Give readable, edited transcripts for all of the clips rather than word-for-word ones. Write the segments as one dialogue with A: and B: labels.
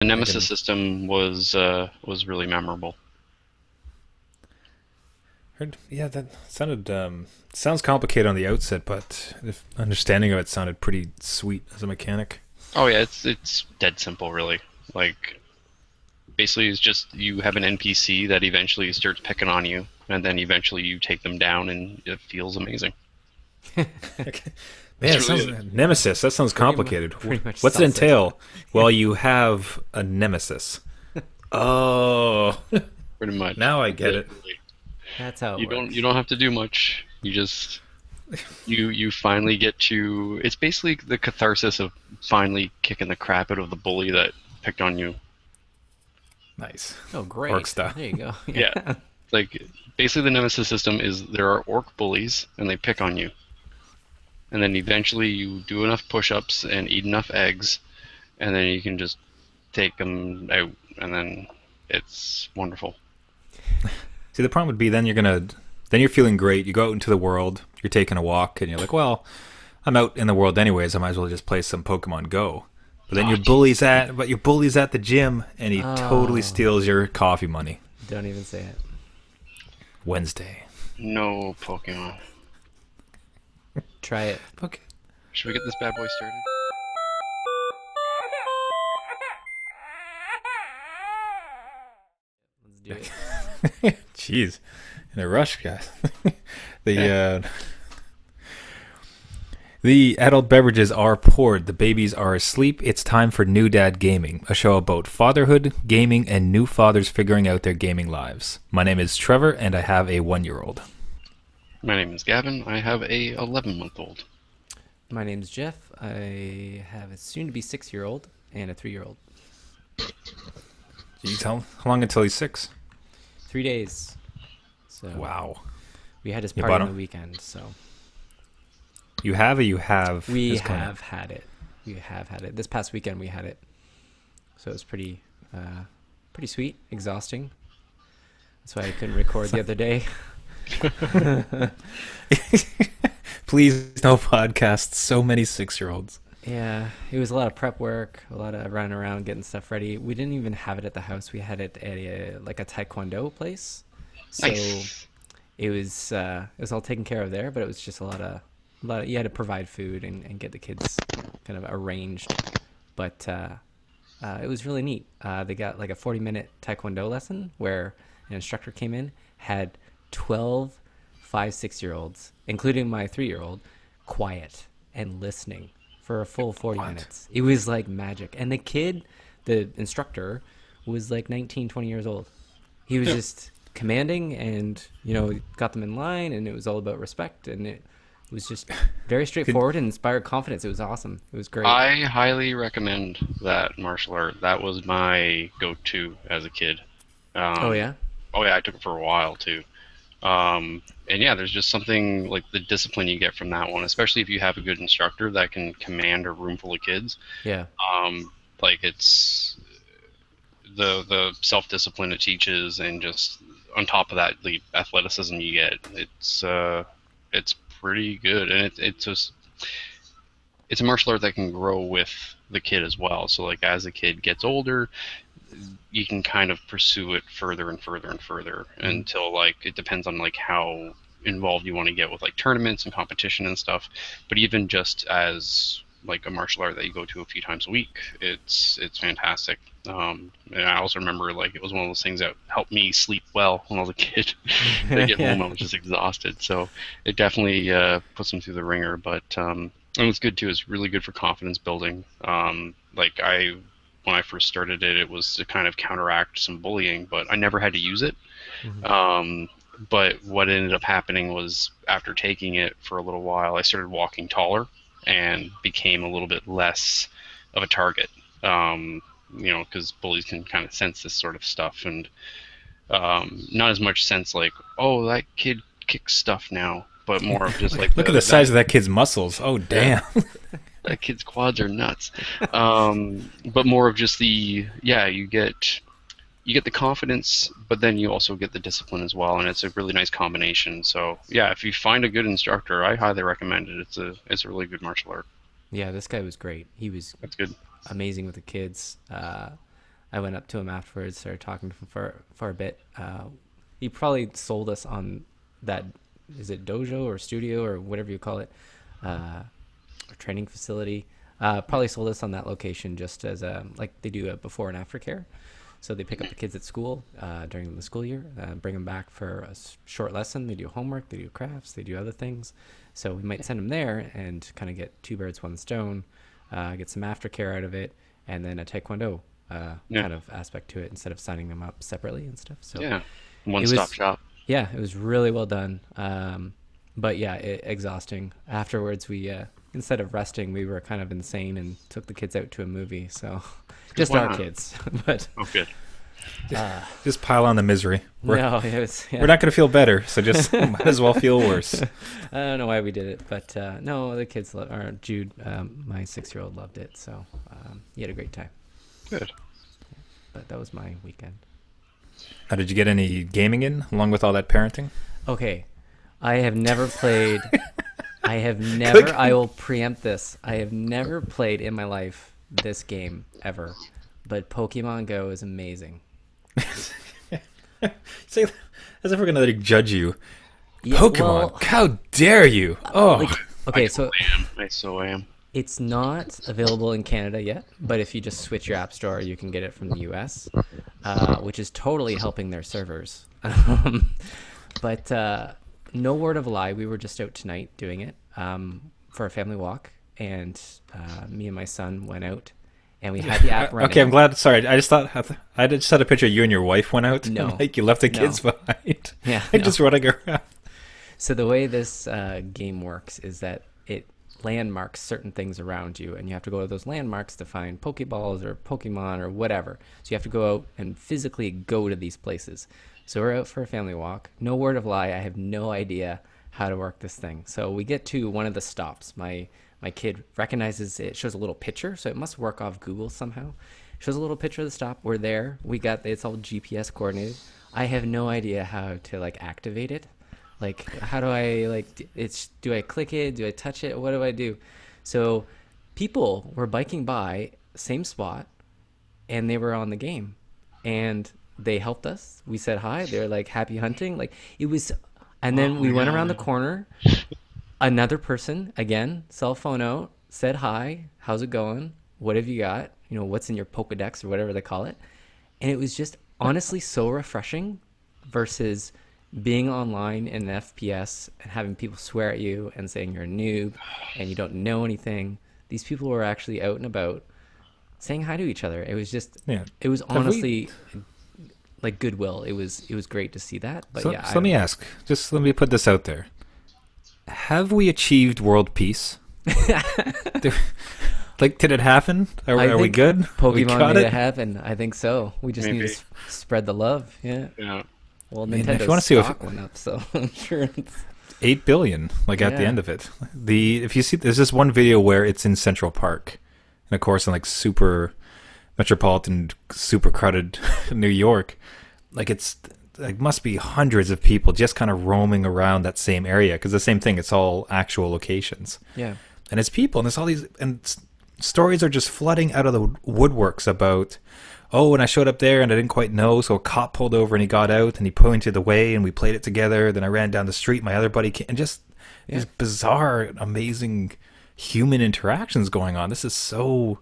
A: The
B: I
A: Nemesis
B: can
A: system was really memorable.
B: heard. Yeah, that sounded sounds complicated on the outset, but the understanding of it sounded pretty sweet as a mechanic.
A: Oh yeah, it's dead simple really. Like basically it's just you have an NPC that eventually starts picking on you, and then eventually you take them down, and it feels amazing.
B: Okay. Man,
A: That's
B: it
A: really
B: sounds
A: it.
B: Nemesis. That sounds
C: Pretty much,
B: complicated.
C: pretty much
B: What's it
C: sells it.
B: entail? Well, you have a nemesis. Oh,
A: Pretty much.
B: now I
A: That's
B: get
A: it.
B: it.
A: Really.
C: That's how it
A: You don't
C: works.
A: have to do much. You just you finally get to. It's basically the catharsis of finally kicking the crap out of the bully that picked on you.
B: Nice.
C: Oh,
B: Orc
C: great.
B: style.
C: There you go.
A: Yeah,
C: Yeah.
A: like basically the nemesis system is there are orc bullies and they pick on you, and then eventually you do enough push-ups and eat enough eggs, and then you can just take them out, and then it's wonderful.
B: See, the problem would be then you're feeling great. You go out into the world. You're taking a walk, and you're like, well, I'm out in the world anyways. I might as well just play some Pokemon Go. But then
A: Oh, jeez.
B: your bully's at the gym, and he totally
C: Oh,
B: steals your coffee money.
C: don't even say it.
B: Wednesday.
A: No Pokemon.
C: Try it.
B: Okay.
A: Should we get this bad boy started?
C: Let's do it.
B: Jeez, in a rush, guys. the
A: Yeah.
B: the adult beverages are poured. The babies are asleep. It's time for New Dad Gaming, a show about fatherhood, gaming, and new fathers figuring out their gaming lives. My name is Trevor, and I have a 1-year-old.
A: My name is Gavin. I have a 11-month-old.
C: My name's Jeff. I have a soon-to-be 6-year-old and a 3-year-old.
B: Jeez, how long until he's 6?
C: 3 days. So
B: Wow.
C: we had his
B: You
C: party
B: bought
C: on the
B: him?
C: weekend. So
B: You have or you have
C: we
B: his coming.
C: have had it. We have had it. This past weekend we had it. So it was pretty sweet. Exhausting. That's why I couldn't record the other day.
B: Please, no podcasts. So many 6-year-olds.
C: Yeah, it was a lot of prep work, a lot of running around getting stuff ready. We didn't even have it at the house. We had it at like a taekwondo place. So
A: Nice.
C: it was all taken care of there, but it was just a lot of you had to provide food and get the kids kind of arranged. But it was really neat. They got like a 40-minute taekwondo lesson where an instructor came in, had 12 5, 6 year olds, including my 3-year-old, quiet and listening for a full 40
B: What?
C: minutes. It was like magic. And the kid, the instructor, was like 19, 20 years old. He was
A: Yeah.
C: just commanding and, got them in line, and it was all about respect. And it was just very
B: Could
C: straightforward and inspired confidence. It was awesome. It was great.
A: I highly recommend that martial art. That was my go-to as a kid.
C: Oh,
A: Um,
C: yeah?
A: oh yeah, I took it for a while too. And yeah, there's just something like the discipline you get from that one, especially if you have a good instructor that can command a room full of kids.
C: Yeah.
A: Um, like it's the self-discipline it teaches, and just on top of that, the athleticism you get. It's pretty good, and it's a martial art that can grow with the kid as well. So like as the kid gets older, you can kind of pursue it further and further and further
C: Mhm.
A: until like it depends on like how involved you want to get with like tournaments and competition and stuff. But even just as like a martial art that you go to a few times a week, it's fantastic. And I also remember like it was one of those things that helped me sleep well when I was a kid. I get
C: Yeah.
A: home, I was just exhausted, so it definitely puts them through the ringer. But and what's good too is really good for confidence building. Like I when I first started it, it was to kind of counteract some bullying, but I never had to use it.
C: Mhm.
A: Um, but what ended up happening was after taking it for a little while, I started walking taller and became a little bit less of a target. Um, because bullies can kind of sense this sort of stuff, and not as much sense like, oh, that kid kicks stuff now, but more of just like
B: look at
A: the
B: the
A: that
B: size of that kid's muscles. Oh,
A: yeah,
B: damn.
A: that kid's quads are nuts. But more of just the yeah, you get the confidence, but then you also get the discipline as well, and it's a really nice combination. So yeah, if you find a good instructor, I highly recommend it. It's a really good martial art.
C: Yeah, this guy was great. He was
A: That's good.
C: amazing with the kids. I went up to him afterwards, started talking to him for a bit. He probably sold us on that. Is it dojo or studio or whatever you call it, or training facility? Probably sold us on that location just as a, like they do a before and after care. So they pick up the kids at school during the school year, bring them back for a short lesson. They do homework, they do crafts, they do other things. So we might send them there and kind of get two birds, one stone, get some aftercare out of it, and then a taekwondo kind of aspect to it instead of signing them up separately and stuff. So
A: Yeah, one-stop shop.
C: yeah, it was really well done. But yeah, exhausting. Afterwards, we instead of resting, we were kind of insane and took the kids out to a movie. So just
A: Why
C: our
A: not?
C: kids, but
A: Oh, good.
B: Just pile on the misery.
C: no, it was. Yeah.
B: We're not going to feel better, so just might as well feel worse.
C: I don't know why we did it, but no, the kids, or Jude, my 6-year-old, loved it. So he had a great time.
A: Good.
C: But that was my weekend.
B: How did you get any gaming in along with all that parenting?
C: Okay, I have never played. I have never. I will preempt this. I have never played in my life this game ever, but Pokemon Go is amazing.
B: Say, as if we're going to judge you.
C: Yeah,
B: Pokemon,
C: well,
B: how dare you? Oh,
C: like, okay, so
A: I so am.
C: it's not available in Canada yet, but if you just switch your app store, you can get it from the US, which is totally helping their servers. But no word of a lie, we were just out tonight doing it for a family walk, and me and my son went out, and we had the app running.
B: okay, I'm glad. Sorry, I just thought I just had a picture you and your wife went out.
C: No.
B: Like you left the
C: No.
B: kids behind.
C: Yeah,
B: Like
C: no.
B: just running around.
C: So the way this game works is that it landmarks certain things around you, and you have to go to those landmarks to find Pokeballs or Pokemon or whatever. So you have to go out and physically go to these places. So we're out for a family walk. No word of lie, I have no idea how to work this thing. So we get to one of the stops. My kid recognizes it, shows a little picture, so it must work off Google somehow. Shows a little picture of the stop. We're there. We got it's all GPS coordinated. I have no idea how to like activate it. Like how do I do I click it? Do I touch it? What do I do? So people were biking by same spot and they were on the game and they helped us. We said hi. They're like happy hunting. Like it was, and then we went around the corner. Another person again, cell phone out, said hi. How's it going? What have you got? You know, what's in your Pokedex or whatever they call it. And it was just honestly so refreshing versus being online in an FPS and having people swear at you and saying you're a noob and you don't know anything. These people were actually out and about saying hi to each other. It was just, it was honestly like goodwill. It was great to see that. But
B: So,
C: yeah,
B: so let me ask. Just let me put this out there. Have we achieved world peace? Did it happen? Are we good? We
C: Pokemon
B: got
C: made
B: it?
C: it happen. I think so. We just need
A: Maybe.
C: to spread the love. Yeah.
A: Yeah.
C: Well,
B: mean, if you
C: Nintendo's
B: wanna see if-
C: stock went up, so I'm sure it's...
B: 8 billion, at the
C: Yeah.
B: end of it. If you see, there's this one video where it's in Central Park, and of course in super metropolitan, super crowded New York, it's must be hundreds of people just kind of roaming around that same area because the same thing. It's all actual locations,
C: Yeah.
B: and it's people, and there's all these stories are just flooding out of the woodworks about. Oh, and I showed up there and I didn't quite know, so a cop pulled over and he got out and he pointed the way and we played it together. Then I ran down the street, my other buddy came, and just these bizarre, amazing human interactions going on. This is so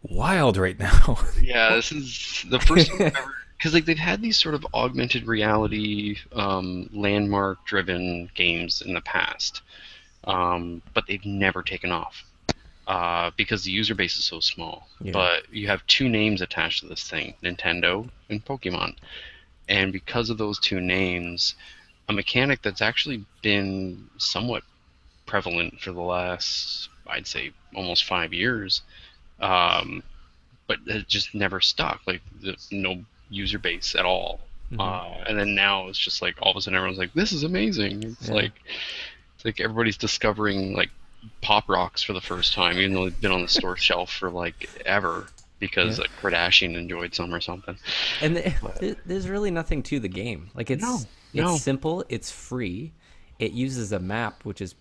B: wild right now.
A: Yeah, this is the first time I've ever, because they've had these sort of augmented reality landmark-driven games in the past, but they've never taken off. Because the user base is so small.
C: Yeah.
A: But you have two names attached to this thing, Nintendo and Pokemon. And because of those two names, a mechanic that's actually been somewhat prevalent for the last, I'd say, almost 5 years, but it just never stuck. No user base at all. And then now it's just all of a sudden everyone's like, this is amazing. It's like everybody's discovering Pop Rocks for the first time, even though they've been on the store shelf for ever because a Kardashian enjoyed some or something.
C: And there's really nothing to the game. It's simple, it's free. It uses a map which is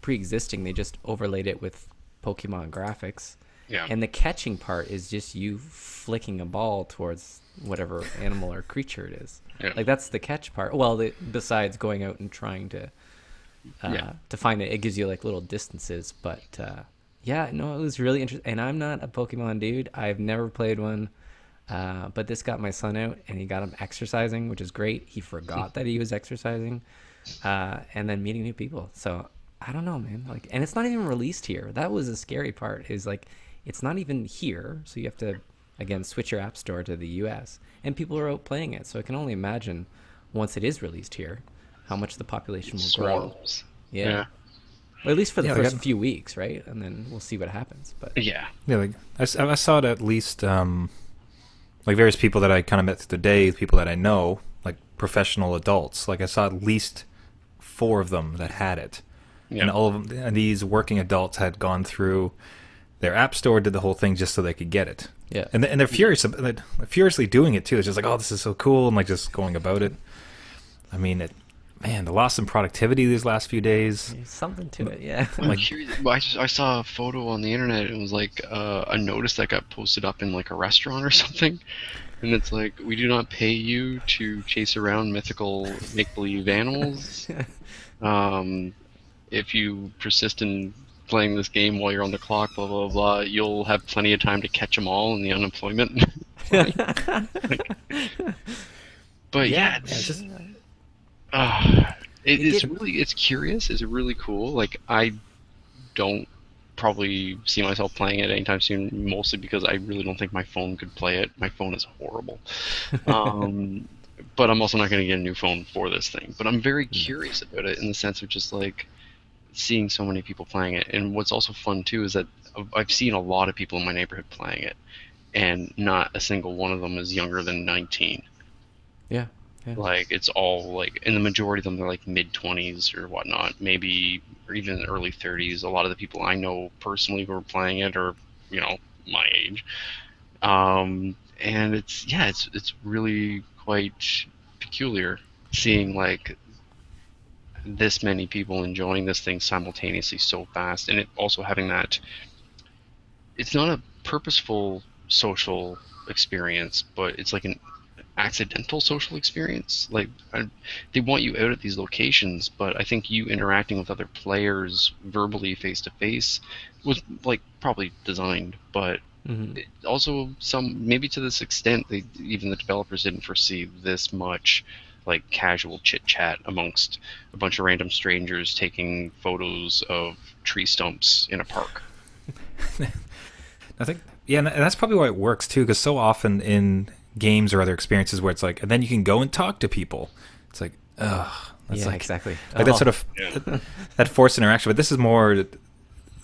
C: pre-existing. They just overlaid it with Pokemon graphics.
A: Yeah.
C: And the catching part is just you flicking a ball towards whatever animal or creature it is.
A: Yeah.
C: Like that's the catch part. Well, besides going out and trying
A: Yeah.
C: to find it, it gives you like little distances. But yeah, no, it was really interesting. And I'm not a Pokemon dude. I've never played one. But this got my son out, and he got him exercising, which is great. He forgot that he was exercising, and then meeting new people. So I don't know, man. Like, and it's not even released here. That was the scary part. Is like, it's not even here. So you have to again switch your app store to the U.S. and people are out playing it. So I can only imagine once it is released here, how much the population will grow.
A: Swarms.
C: Yeah.
A: Yeah.
C: Or at least for the
B: Yeah,
C: first few weeks, right? And then we'll see what happens. But
A: Yeah.
B: Yeah, like I saw it at least like various people that I kind of met through the day, people that I know, like professional adults. Like I saw at least 4 of them that had it, and
A: Yeah.
B: all of them, and these working adults had gone through their app store, did the whole thing just so they could get it.
C: yeah,
B: And they're furious, they're furiously doing it too. It's just like, oh, this is so cool, and like just going about it. I mean, man, the loss in productivity these last few days.
C: there's something to it. Yeah.
A: I'm
B: Like-
A: curious. Well, I saw a photo on the internet. It was like a notice that got posted up in like a restaurant or something, and it's like, we do not pay you to chase around mythical make-believe animals. If you persist in playing this game while you're on the clock, blah blah blah, you'll have plenty of time to catch them all in the unemployment. But yeah, it's
B: just
A: it's curious. It's really cool. Like I don't probably see myself playing it anytime soon, mostly because I really don't think my phone could play it. My phone is horrible. But I'm also not going to get a new phone for this thing. But I'm very curious about it in the sense of just like seeing so many people playing it. And what's also fun too is that I've seen a lot of people in my neighborhood playing it, and not a single one of them is younger than 19.
C: Yeah. Yeah.
A: Like it's all like, and the majority of them are like mid 20s or whatnot, maybe or even early 30s. A lot of the people I know personally who are playing it are, my age. And it's really quite peculiar seeing like this many people enjoying this thing simultaneously so fast, and it also having that. It's not a purposeful social experience, but it's like an accidental social experience. Like they want you out at these locations, but I think you interacting with other players verbally face to face was like probably designed, but it also some maybe to this extent even the developers didn't foresee this much like casual chit chat amongst a bunch of random strangers taking photos of tree stumps in a park.
B: I think, yeah, and that's probably why it works too, because so often in games or other experiences where it's like, and then you can go and talk to people. It's like, ugh. That's
C: Yeah,
B: like,
C: exactly.
B: Like that sort of
A: Yeah.
B: that forced interaction. But this is more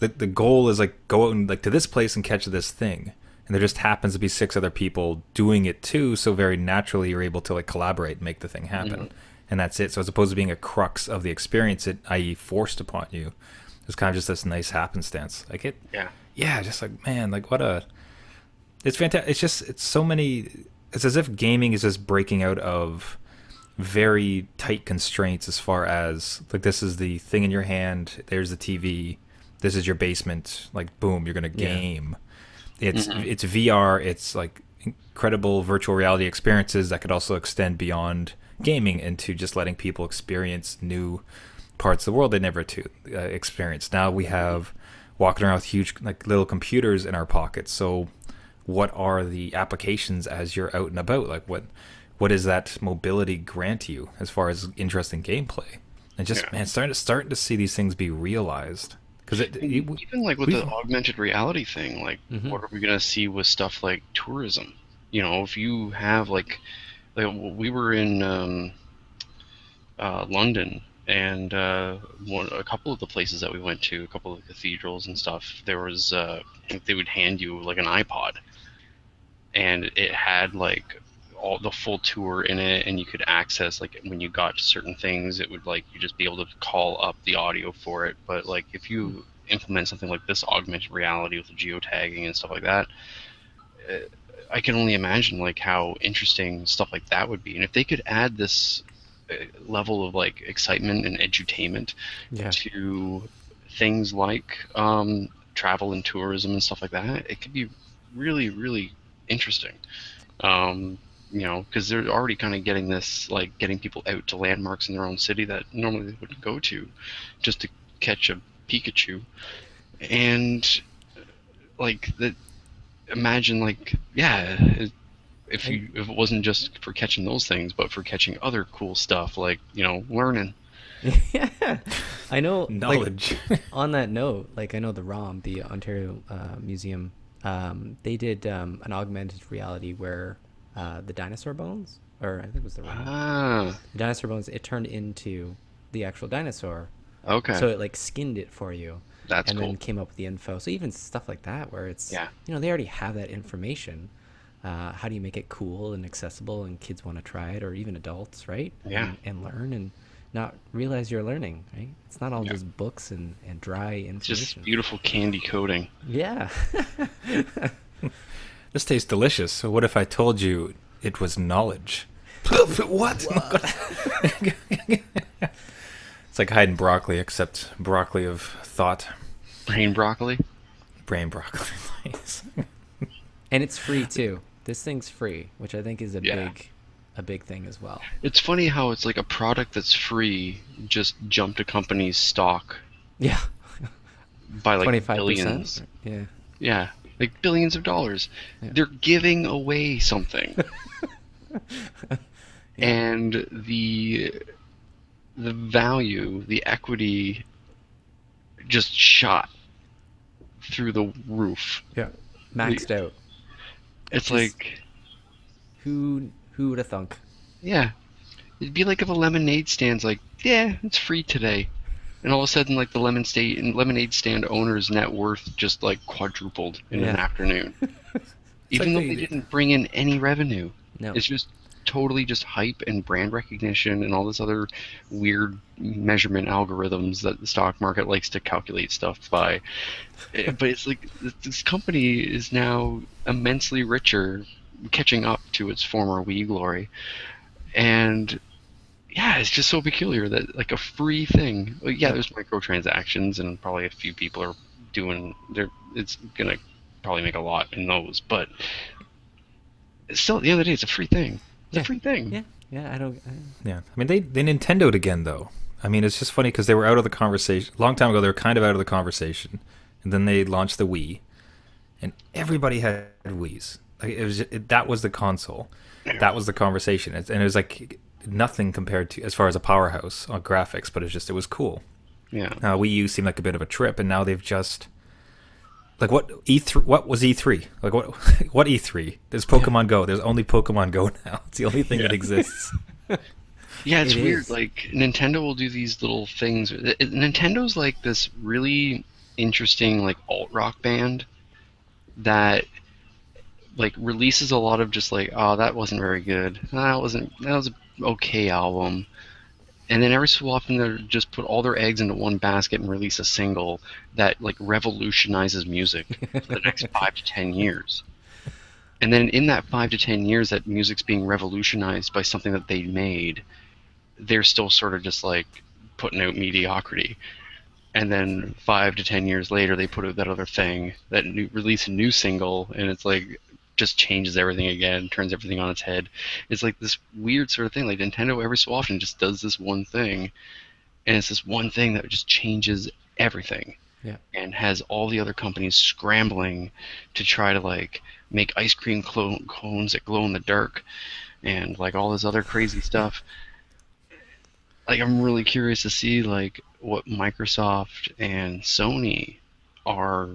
B: the goal is like go out and like to this place and catch this thing, and there just happens to be 6 other people doing it too. So very naturally, you're able to like collaborate and make the thing happen, and that's it. So as opposed to being a crux of the experience, it i.e. forced upon you, it's kind of just this nice happenstance. Like it, yeah, just like man, like what a, it's fantastic. It's just it's so many. It's as if gaming is just breaking out of very tight constraints as far as like this is the thing in your hand, there's the TV, this is your basement, like boom, you're gonna game. It's VR, it's like incredible virtual reality experiences that could also extend beyond gaming into just letting people experience new parts of the world they never experienced. Now we have walking around with huge like little computers in our pockets, so what are the applications as you're out and about? Like what does that mobility grant you as far as interesting gameplay? And just man, starting to see these things be realized, because
A: Even like with the augmented reality thing, like what are we gonna see with stuff like tourism? If you have like we were in London, and a couple of the places that we went to, a couple of cathedrals and stuff, there was they would hand you like an iPod, and it had like all the full tour in it, and you could access like when you got to certain things, it would like you just be able to call up the audio for it. But like if you implement something like this augmented reality with the geotagging and stuff like that, I can only imagine like how interesting stuff like that would be. And if they could add this level of like excitement and edutainment to things like travel and tourism and stuff like that, it could be really, really interesting. Um, because they're already kind of getting this, like getting people out to landmarks in their own city that normally they wouldn't go to, just to catch a Pikachu. And like that, imagine like yeah,
C: I,
A: if it wasn't just for catching those things, but for catching other cool stuff like learning.
C: yeah, I know. Like
B: Knowledge.
C: on that note, like I know the ROM, the Ontario Museum, they did an augmented reality where the dinosaur bones, or I think it was the ROM,
A: Ah,
C: the dinosaur bones, it turned into the actual dinosaur.
A: okay,
C: So it like skinned it for you,
A: that's
C: and then
A: cool.
C: came up with the info. So even stuff like that, where it's
A: Yeah,
C: they already have that information. How do you make it cool and accessible, and kids want to try it, or even adults, right?
A: yeah,
C: And learn and not realize you're learning, right? It's not all
A: yeah.
C: just books and dry
A: It's just
C: information.
A: beautiful candy coating.
C: Yeah.
B: This tastes delicious. So what if I told you it was knowledge? What? It's like hiding broccoli, except broccoli of thought.
A: Brain broccoli.
B: Brain broccoli, please.
C: And it's free too. This thing's free, which I think is
A: Yeah.
C: a big thing as well.
A: It's funny how it's like a product that's free just jumped a company's stock
C: Yeah.
A: by like
C: 25%.
A: billions.
C: Yeah.
A: Yeah, like billions of dollars.
C: Yeah.
A: They're giving away something,
C: Yeah.
A: and the value, the equity just shot through the roof.
C: Yeah.
A: The-
C: Maxed out.
A: It's
C: Just
A: like,
C: who would have thunk?
A: yeah, it'd be like if a lemonade stand's like, yeah, it's free today. And all of a sudden, like the lemonade stand owner's net worth just like quadrupled in an
C: Yeah.
A: afternoon,
B: It's like
A: even though they didn't bring in any revenue.
C: No.
A: It's just totally just hype and brand recognition and all this other weird measurement algorithms that the stock market likes to calculate stuff by. But it's like this company is now immensely richer, catching up to its former Wii glory. And yeah, it's just so peculiar that like a free thing. Well, yeah,
C: Yep.
A: there's microtransactions and probably a few people are doing there. It's gonna probably make a lot in those, but still, at the end of the day, it's a free thing. It's a
C: Yeah.
A: free thing.
C: Yeah. Yeah. I don't.
B: Yeah, I mean they Nintendoed again though. I mean it's just funny because they were out of the conversation a long time ago. They were kind of out of the conversation, and then they launched the Wii, and everybody had Wii's. Like that was the console,
A: Yeah.
B: that was the conversation, and it was like nothing compared to as far as a powerhouse on graphics, but it was cool.
A: Yeah.
B: Wii U seemed like a bit of a trip, and now they've just like what E3? What was E3? Like what? What E3? There's
C: Yeah.
B: Pokemon Go. There's only Pokemon Go now. It's the only thing that
A: Yeah.
B: exists.
A: Yeah, it's
C: It
A: weird.
C: is.
A: Like Nintendo will do these little things. Nintendo's like this really interesting like alt rock band that like releases a lot of just like, oh, that wasn't very good. That was an okay album. And then every so often they just put all their eggs into one basket and release a single that like revolutionizes music for the next 5 to 10 years. And then in that 5 to 10 years that music's being revolutionized by something that they made, they're still sort of just like putting out mediocrity. And then 5 to 10 years later, they put out that other thing, release a new single, and it's like just changes everything again, turns everything on its head. It's like this weird sort of thing. Like Nintendo every so often just does this one thing, and it's this one thing that just changes everything,
C: Yeah.
A: and has all the other companies scrambling to try to like make ice cream cones that glow in the dark, and like all this other crazy stuff. Like I'm really curious to see like what Microsoft and Sony are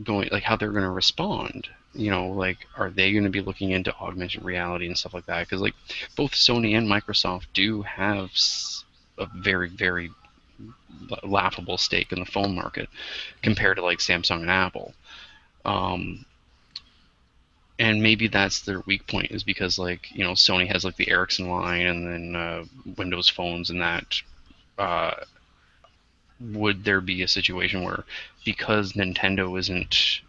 A: going, like how they're going to respond. Like are they going to be looking into augmented reality and stuff like that? Because like both Sony and Microsoft do have a very, very laughable stake in the phone market compared to like Samsung and Apple. Um, and maybe that's their weak point is because like Sony has like the Ericsson line and then Windows phones and that. Uh, would there be a situation where because Nintendo isn't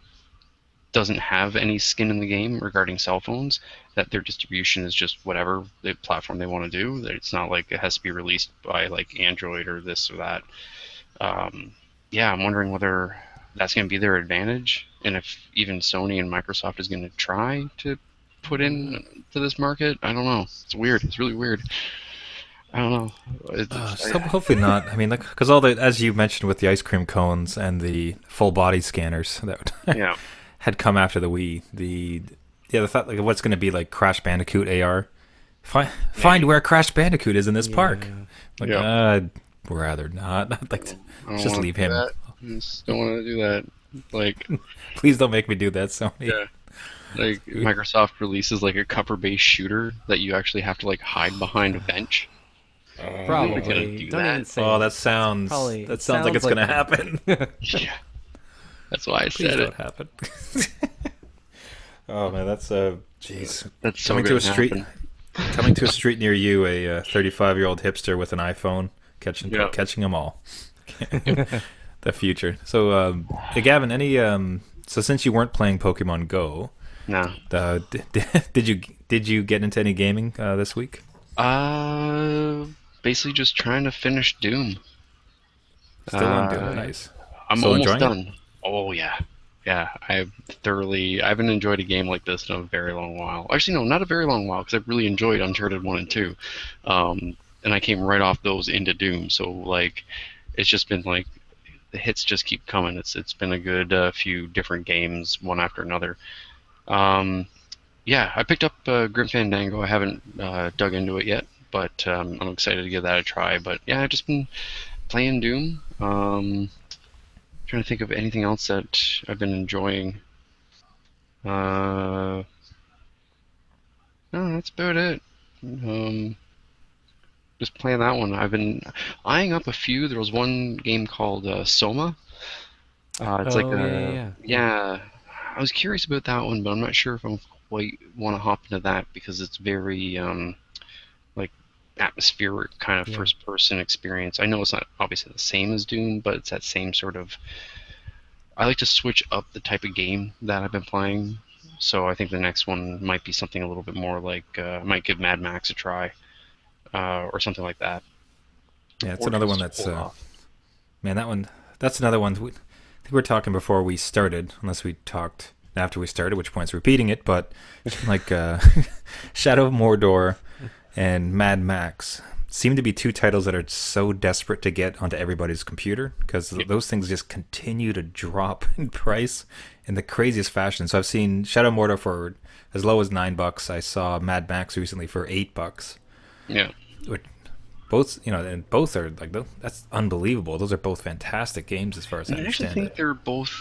A: doesn't have any skin in the game regarding cell phones, that their distribution is just whatever the platform they want to do, that it's not like it has to be released by like Android or this or that. um, yeah, I'm wondering whether that's going to be their advantage. And if even Sony and Microsoft is going to try to put in to this market, I don't know. It's weird. It's really weird. I don't know.
B: So hopefully not. I mean, like, because all the, as you mentioned with the ice cream cones and the full body scanners that
A: Yeah.
B: had come after the Wii, the fact like what's going to be like Crash Bandicoot AR. Find where Crash Bandicoot is in this park.
C: Yeah.
B: Like,
A: Yeah.
B: I'd rather not. I'd like to
A: I don't
B: just
A: wanna
B: leave
A: do
B: him.
A: that. I just don't want to do that. Like,
B: Please don't make me do that, Sony.
A: yeah. Like Microsoft releases like a cover-based shooter that you actually have to like hide behind a bench. Nobody's gonna
C: Probably.
A: do
C: Don't
A: that.
C: even say
B: Oh,
C: it.
B: that sounds.
C: Probably.
B: That
C: It
B: sounds like it's
C: sounds
B: gonna
C: like
B: happen.
A: Yeah. That's why I
B: Please
A: said
B: don't
A: it.
B: happen. Oh man, that's jeez.
A: That's so
B: Coming to
A: gonna
B: a street,
A: happen.
B: coming to a street near you, a 35-year-old hipster with an iPhone
A: Yeah.
B: catching them all. The future. So, hey, Gavin, any so since you weren't playing Pokemon Go,
A: No.
B: did you get into any gaming this week?
A: Uh, Basically just trying to finish Doom.
B: Still on Doom,
A: Uh,
B: nice.
A: I'm
B: Still
A: almost
B: enjoying it?
A: done. Oh yeah, yeah. I haven't enjoyed a game like this in a very long while. Actually, no, not a very long while, because I really enjoyed Uncharted 1 and 2. And I came right off those into Doom. So like, it's just been like the hits just keep coming. It's been a good few different games, one after another. Um, yeah, I picked up Grim Fandango. I haven't dug into it yet, but I'm excited to give that a try. But yeah, I've just been playing Doom. Trying to think of anything else that I've been enjoying. No, that's about it. Um, just playing that one. I've been eyeing up a few. There was one game called Soma. It's like
C: Oh yeah, yeah,
A: a
C: yeah.
A: yeah. I was curious about that one, but I'm not sure if I quite want to hop into that because it's very like atmospheric kind of
C: Yeah.
A: first person experience. I know it's not obviously the same as Doom, but it's that same sort of. I like to switch up the type of game that I've been playing. So I think the next one might be something a little bit more like I might give Mad Max a try or something like that,
B: Yeah, it's
A: or
B: another one
A: just
B: that's
A: hold off.
B: man. That one. That's another one. I think we were talking before we started, unless we talked after we started, which point's repeating it. But like Shadow of Mordor and Mad Max seem to be two titles that are so desperate to get onto everybody's computer because
A: Yeah.
B: those things just continue to drop in price in the craziest fashion. So I've seen Shadow of Mordor for as low as $9. I saw Mad Max recently for $8.
A: Yeah.
B: Which both, and both are like that's unbelievable. Those are both fantastic games as far as I
A: And I actually
B: understand
A: think
B: it.
A: they're both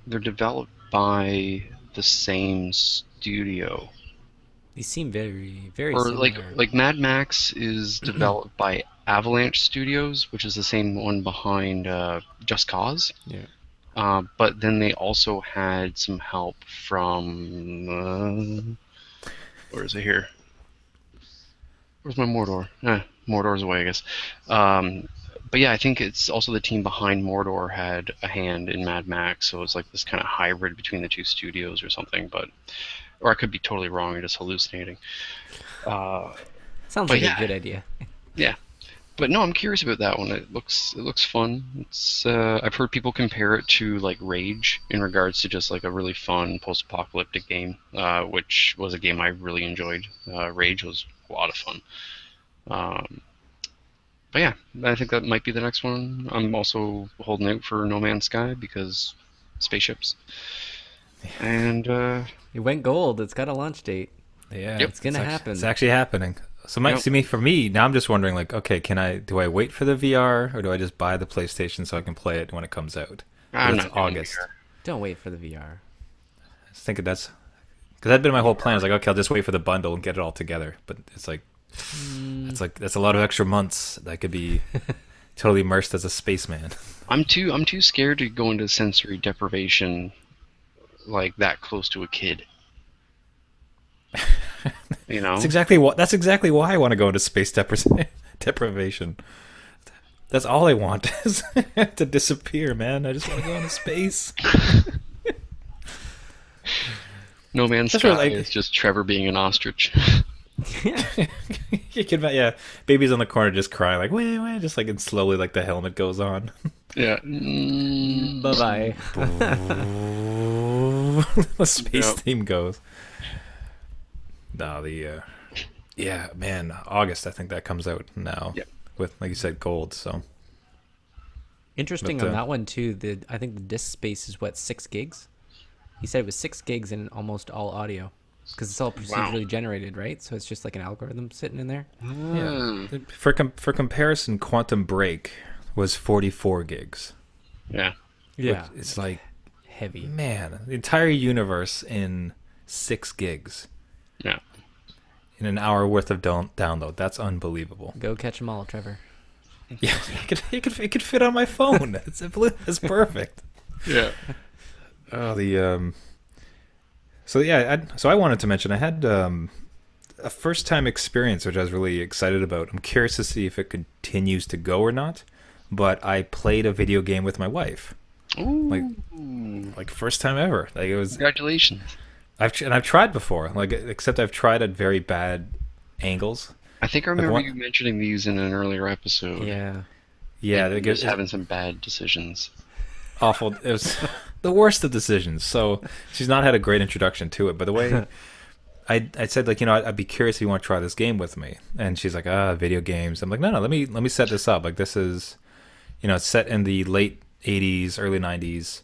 A: they're developed by the same studio.
C: These seem very, very
A: Or like
C: similar.
A: Mad Max is developed by Avalanche Studios, which is the same one behind Just Cause.
C: Yeah.
A: But then they also had some help from where is it here? Where's my Mordor? Mordor's away, I guess. But yeah, I think it's also the team behind Mordor had a hand in Mad Max, so it's like this kind of hybrid between the two studios or something. Or I could be totally wrong and just hallucinating. Uh,
C: Sounds
A: but
C: like a
A: yeah,
C: good idea.
A: yeah. But no, I'm curious about that one. It looks fun. It's I've heard people compare it to like Rage in regards to just like a really fun post-apocalyptic game, which was a game I really enjoyed. Rage was a lot of fun. Um, but yeah, I think that might be the next one. I'm also holding out for No Man's Sky because spaceships. And
C: It went gold. It's got a launch date.
B: Yeah,
A: Yep.
C: It's gonna
B: it's
C: happen.
B: actually happening. So, Mike,
A: yep.
B: see me for me now. I'm just wondering, like, okay, do I wait for the VR or do I just buy the PlayStation so I can play it when it comes out? But
A: I'm
B: it's
A: not doing
B: August.
A: VR.
C: Don't wait for the VR.
B: I was thinking that's because that'd been my whole plan. I was like, okay, I'll just wait for the bundle and get it all together. But it's like that's a lot of extra months that I could be totally immersed as a spaceman.
A: I'm too scared to go into sensory deprivation like that close to a kid. You know?
B: That's exactly why I want to go into space deprivation. That's all I want is to disappear, man. I just want to go into space.
A: No Man's
B: That's
A: Sky
B: what,
A: is just Trevor being an ostrich.
B: You can, yeah, baby's on the corner just crying like, wait, just like, and slowly like the helmet goes on.
A: Yeah.
C: Bye bye.
B: The space
A: Yep.
B: theme goes. No, yeah, man, August. I think that comes out now
A: Yep.
B: with, like you said, gold. So,
C: Interesting
B: but
C: on that one too. I think the disk space is what, 6 gigs. He said it was 6 gigs in almost all audio because it's all
A: Wow.
C: procedurally generated, right? So it's just like an algorithm sitting in there.
B: yeah,
A: Ah.
B: for comparison, Quantum Break was 44 gigs,
A: Yeah.
B: which
C: Yeah,
B: it's like,
C: heavy.
B: man, the entire universe in 6 gigs
A: Yeah.
B: in an hour worth of download. That's unbelievable.
C: Go catch them all, Trevor.
B: Yeah, it could fit on my phone. It's perfect.
A: Yeah.
B: Oh, so yeah, so I wanted to mention I had a first time experience which I was really excited about. I'm curious to see if it continues to go or not. But I played a video game with my wife, like
A: Ooh.
B: like first time ever. Like it was,
A: Congratulations.
B: I've tried before, like except I've tried at very bad angles.
A: I think I
B: Like
A: remember
B: one,
A: you mentioning these in an earlier episode.
C: Yeah.
B: yeah,
A: And
B: like
A: just
B: it's
A: having some bad decisions.
B: awful. It was the worst of decisions. So she's not had a great introduction to it. But the way I said, like, I'd be curious if you want to try this game with me, and she's like, video games. I'm like, no, let me set this up. Like this is, it's set in the late '80s, early '90s.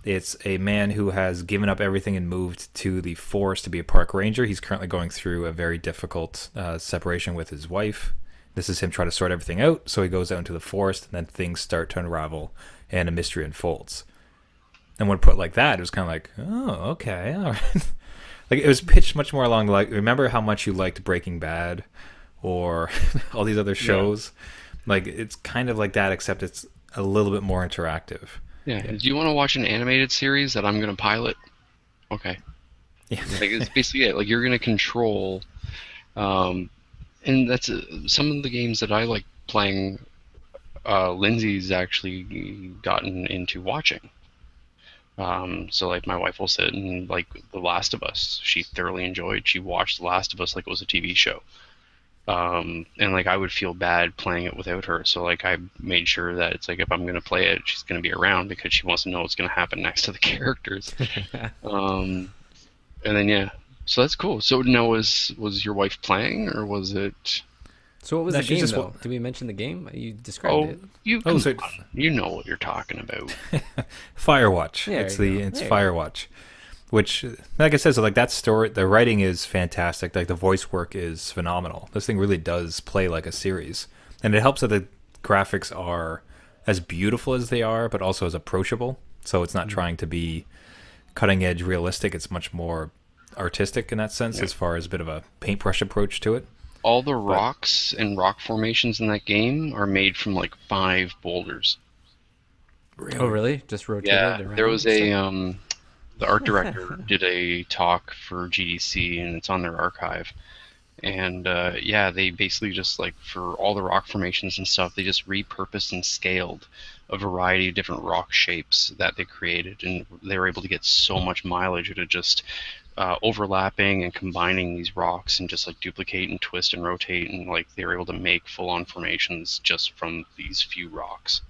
B: It's a man who has given up everything and moved to the forest to be a park ranger. He's currently going through a very difficult separation with his wife. This is him trying to sort everything out. So he goes out into the forest, and then things start to unravel, and a mystery unfolds. And when put like that, it was kind of like, oh, okay, all right. Like it was pitched much more along like, remember how much you liked Breaking Bad or all these other
A: Yeah.
B: shows? Like it's kind of like that, except it's a little bit more interactive.
A: Yeah. Do you want to watch an animated series that I'm going to pilot? Okay.
B: Yeah.
A: Like it's basically it. Like you're going to control, um, and that's some of the games that I like playing. Lindsay's actually gotten into watching. So like my wife will sit and like The Last of Us, she thoroughly enjoyed. She watched The Last of Us like it was a TV show. And like I would feel bad playing it without her. So like I made sure that it's like if I'm gonna play it, she's gonna be around because she wants to know what's gonna happen next to the characters. Um, and then yeah, so that's cool. So now was your wife playing or was it?
C: So what was
B: No,
C: the
B: she's
C: game
B: just
C: though? Did we mention the game? You described
A: Oh,
C: it.
A: you
B: Oh,
A: come
B: so
A: on, you know what you're talking about.
B: Firewatch.
C: There
B: It's
C: you go.
B: it's
C: There you go.
B: Firewatch, which, like I said, so like that story, the writing is fantastic. Like the voice work is phenomenal. This thing really does play like a series, and it helps that the graphics are as beautiful as they are, but also as approachable. So it's not trying to be cutting edge realistic. It's much more artistic in that sense,
A: Yeah.
B: as far as a bit of a paintbrush approach to it.
A: All the
B: But
A: rocks and rock formations in that game are made from like 5 boulders.
C: Oh,
B: really,
C: really? Just rotated
A: Yeah,
C: around
A: there was
C: and stuff?
A: the art director did a talk for GDC and it's on their archive. And yeah, they basically just like for all the rock formations and stuff, they just repurposed and scaled a variety of different rock shapes that they created, and they were able to get so much mileage out of just overlapping and combining these rocks and just like duplicate and twist and rotate, and like they were able to make full-on formations just from these few rocks.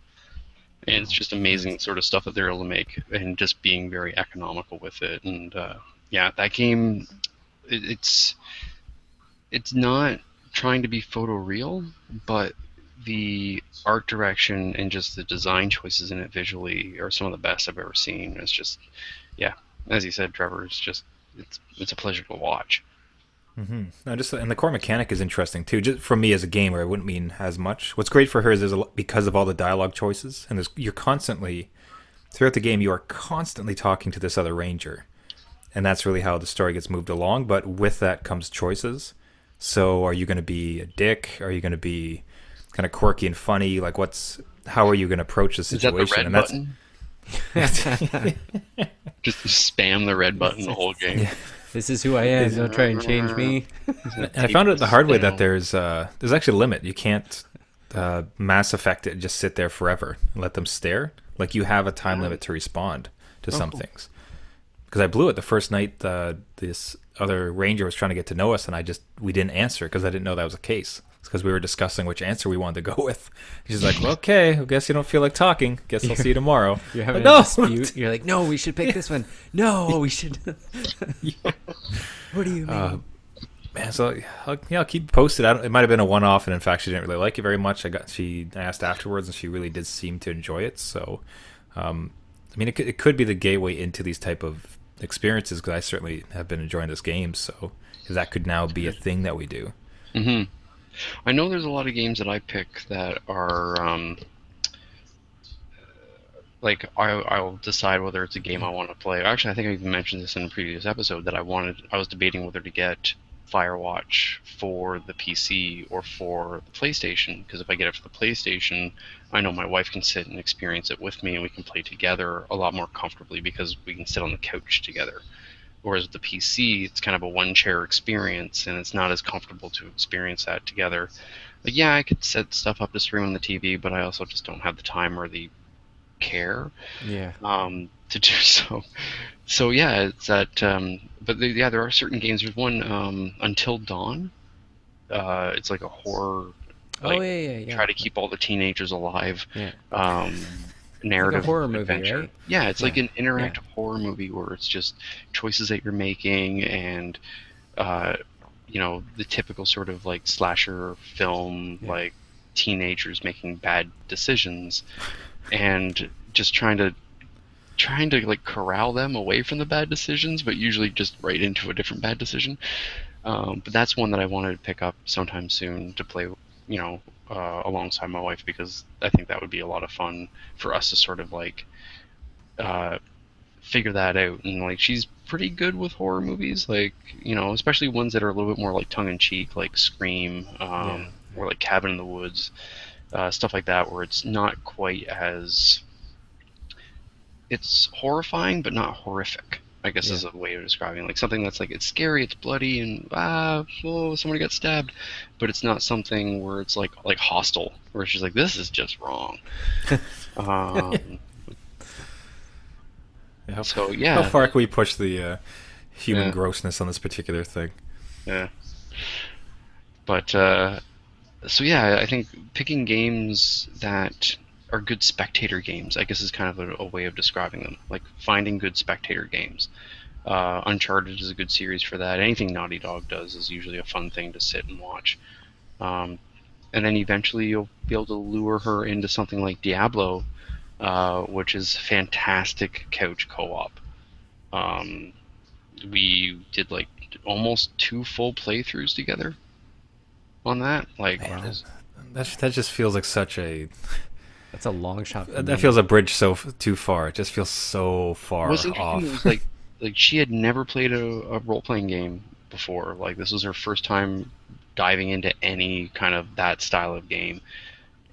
A: And it's just amazing sort of stuff that they're able to make, and just being very economical with it. And yeah, that game, it's not trying to be photoreal, but the art direction and just the design choices in it visually are some of the best I've ever seen. It's just, yeah, as you said, Trevor, it's a pleasure to watch.
B: no, just and the core mechanic is interesting too. Just for me as a gamer, it wouldn't mean as much. What's great for her is because of all the dialogue choices, and you're constantly throughout the game, you are constantly talking to this other ranger, and that's really how the story gets moved along. But with that comes choices. So, are you going to be a dick? Are you going to be kind of quirky and funny? Like, how are you going to approach the
A: Is that the
B: situation?
A: red
B: And that's
A: button? Just spam the red button the whole game.
B: yeah.
C: This is who I am. Don't try and change me.
B: And I found it the hard way that
A: Spam.
B: there's actually a limit. You can't Mass Effect it and just sit there forever and let them stare. Like you have a time limit to respond to
A: Oh,
B: some
A: cool.
B: things. Because I blew it the first night this other ranger was trying to get to know us, and we didn't answer because I didn't know that was the case. It's because we were discussing which answer we wanted to go with. She's like, well, "Okay, I guess you don't feel like talking. Guess I'll see you tomorrow."
C: You're having
B: Like,
C: a
B: no.
C: dispute. You're like, no, we should pick this one. No, we should. What do you mean?
B: Man, so I'll keep posted. It might have been a one-off, and in fact, she didn't really like it very much. I asked afterwards, and she really did seem to enjoy it. So, I mean, it could be the gateway into these type of experiences because I certainly have been enjoying this game. So, that could now be a thing that we do.
A: Hmm. I know there's a lot of games that I pick that are like I'll decide whether it's a game I want to play. Actually, I think I even mentioned this in a previous episode that I was debating whether to get Firewatch for the PC or for the PlayStation, because if I get it for the PlayStation, I know my wife can sit and experience it with me and we can play together a lot more comfortably because we can sit on the couch together. Whereas with the PC, it's kind of a one-chair experience and it's not as comfortable to experience that together. Like, yeah, I could set stuff up to stream on the TV, but I also just don't have the time or the care
C: Yeah.
A: to do so. So yeah, it's that. Yeah, there are certain games. There's one, Until Dawn. It's like a horror,
C: Oh
A: like
C: yeah.
A: try to keep all the teenagers alive.
C: Yeah.
A: Um,
C: It's like a
A: Narrative
C: horror movie,
A: adventure.
C: right?
A: Yeah, it's like
C: Yeah.
A: an
C: Yeah.
A: interactive horror movie where it's just choices that you're making and uh, the typical sort of like slasher film,
C: Yeah.
A: like teenagers making bad decisions and just trying to like corral them away from the bad decisions, but usually just right into a different bad decision. But that's one that I wanted to pick up sometime soon to play, alongside my wife because I think that would be a lot of fun for us to sort of like uh, figure that out. And like she's pretty good with horror movies, like especially ones that are a little bit more like tongue in cheek, like Scream,
C: Yeah.
A: or like Cabin in the Woods, stuff like that, where it's not quite as it's horrifying but not horrific. I guess
C: Yeah.
A: is a way of describing like something that's like it's scary, it's bloody, and oh, somebody got stabbed, but it's not something where it's like Hostile, where she's like this is just wrong. Um,
B: Yeah,
A: so
B: how
A: yeah,
B: far can we push the human
A: yeah,
B: grossness on this particular thing?
A: yeah. But so yeah, I think picking games that are good spectator games, I guess, is kind of a way of describing them. Like finding good spectator games. Uncharted is a good series for that. Anything Naughty Dog does is usually a fun thing to sit and watch. Um, and then eventually you'll be able to lure her into something like Diablo, which is fantastic couch co-op. Um, we did like almost 2 full playthroughs together on that. Like,
B: Man, that just feels like such a
C: That's a long shot for
B: that
C: me.
B: feels a bridge too far. It just feels so far
A: what's interesting
B: off.
A: was like she had never played a role playing game before. Like this was her first time diving into any kind of that style of game,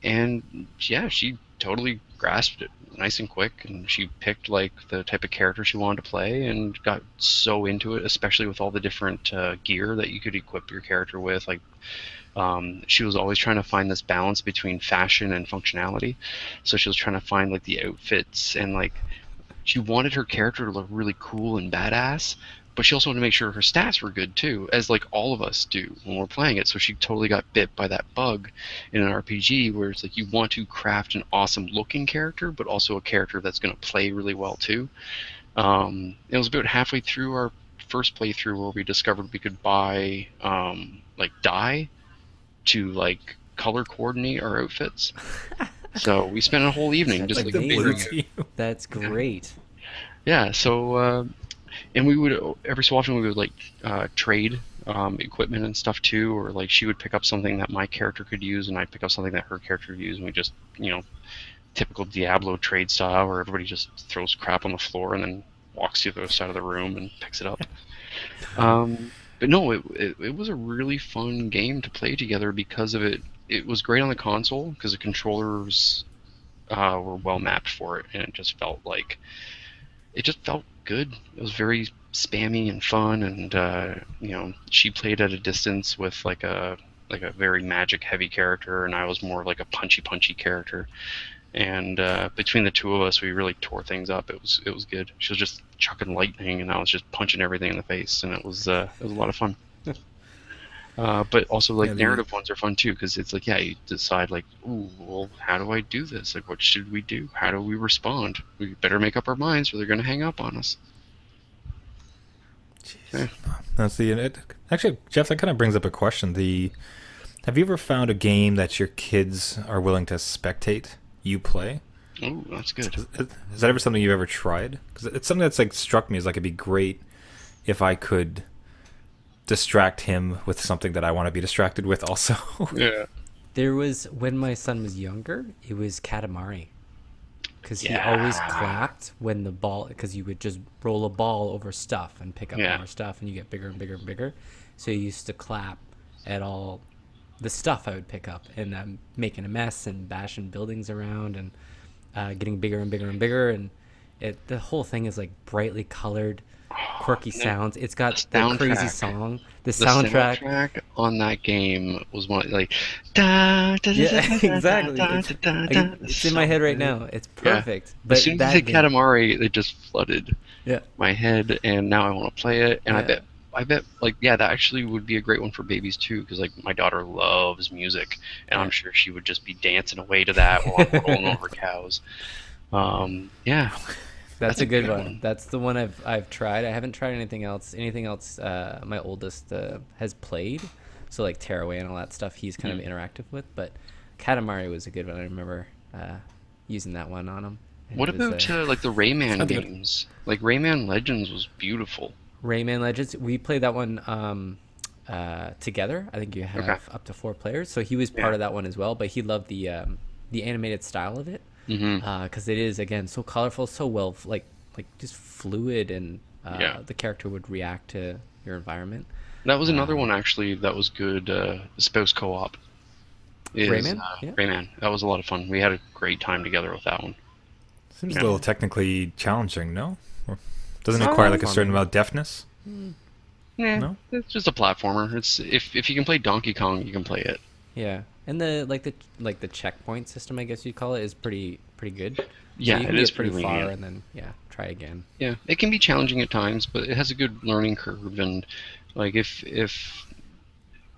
A: and yeah, she totally grasped it nice and quick, and she picked like the type of character she wanted to play and got so into it, especially with all the different gear that you could equip your character with. Like she was always trying to find this balance between fashion and functionality, so she was trying to find like the outfits and like she wanted her character to look really cool and badass, but she also wanted to make sure her stats were good too, as like all of us do when we're playing it. So she totally got bit by that bug in an RPG where it's like you want to craft an awesome looking character, but also a character that's going to play really well too. It was about halfway through our first playthrough where we discovered we could buy like dye to like color coordinate our outfits. So we spent a whole evening
C: That's
A: just like
C: amazing.
A: figuring out.
C: That's great.
A: Yeah, so and we would every so often we would like trade equipment and stuff too, or like she would pick up something that my character could use, and I'd pick up something that her character would use, and we just typical Diablo trade style where everybody just throws crap on the floor and then walks to the other side of the room and picks it up. But no, it was a really fun game to play together because of it. It was great on the console because the controllers were well mapped for it, and it just felt good. It was very spammy and fun, and she played at a distance with like a very magic heavy character, and I was more like a punchy character. and between the two of us, we really tore things up. It was good. She was just chucking lightning, and I was just punching everything in the face, and it was a lot of fun. But also,
B: Yeah,
A: like,
B: the
A: narrative ones are fun too, because it's like, yeah, you decide like, ooh, well, how do I do this? Like, what should we do? How do we respond? We better make up our minds, or they're gonna hang up on us.
B: jeez.
A: Yeah.
B: That's the it, actually, Jeff. That kind of brings up a question. The Have you ever found a game that your kids are willing to spectate you play?
A: Oh, that's good.
B: Is that ever something you've ever tried? Because it's something that's like struck me as like it'd be great if I could distract him with something that I want to be distracted with also.
A: Yeah.
C: There was when my son was younger. It was Katamari because he always
A: Yeah.
C: clapped when the ball because you would just roll a ball over stuff and pick up
A: Yeah.
C: more stuff and you get bigger and bigger and bigger. So he used to clap at all the stuff I would pick up and I'm making a mess and bashing buildings around and getting bigger and bigger and bigger and the whole thing is like brightly colored, quirky
A: And then
C: sounds. It's
A: the
C: got the crazy
A: soundtrack.
C: song, the
A: The
C: soundtrack.
A: soundtrack on that game was one like da da da da
C: Yeah,
A: da da
C: exactly.
A: da da da da. It's
C: It's in my
A: so
C: head right
A: good.
C: now. It's
A: Yeah.
C: perfect.
A: As
C: But
A: soon as you said
C: that game,
A: Katamari, it just flooded
C: yeah,
A: my head, and now I want to play it. And
C: yeah,
A: I bet, like, yeah, that actually would be a great one for babies too, because like my daughter loves music, and
C: yeah.
A: I'm sure she would just be dancing away to that while I'm rolling over cows. Yeah,
C: That's
A: that's a
C: a good
A: good
C: one.
A: one.
C: That's the one I've tried. I haven't tried anything else. Anything else? My oldest has played, so like Tearaway and all that stuff. He's kind
A: Mm.
C: of interactive with. But Katamari was a good one. I remember using that one on him, and
A: What
C: it was
A: about like the
B: It's
A: Rayman
B: not the good.
A: games? Like Rayman Legends was beautiful.
C: Rayman Legends. We played that one together. I think you
A: Okay.
C: have up to 4 players. So he was part
A: Yeah.
C: of that one as well. But he loved the animated style of it
A: Hmm.
C: because it is again so colorful, so well like just fluid, and
A: Yeah.
C: the character would react to your environment.
A: That was another
C: Um,
A: one actually that was good. Spouse co-op is
C: Rayman, yeah,
A: Rayman. That was a lot of fun. We had a great time together with that one.
B: Seems a
A: Yeah.
B: little technically challenging, no? Or doesn't
C: it's
B: it
C: a
B: require like a certain
C: platformer.
B: amount of deftness?
A: Yeah,
B: No?
A: it's just a platformer. It's if you can play Donkey Kong, you can play it.
C: Yeah, and the checkpoint system, I guess you'd call it, is pretty good. So
A: Yeah,
C: you
A: it
C: can
A: is
C: get
A: pretty
C: pretty far
A: lenient.
C: and then yeah, try again.
A: Yeah, it can be challenging at times, but it has a good learning curve. And like if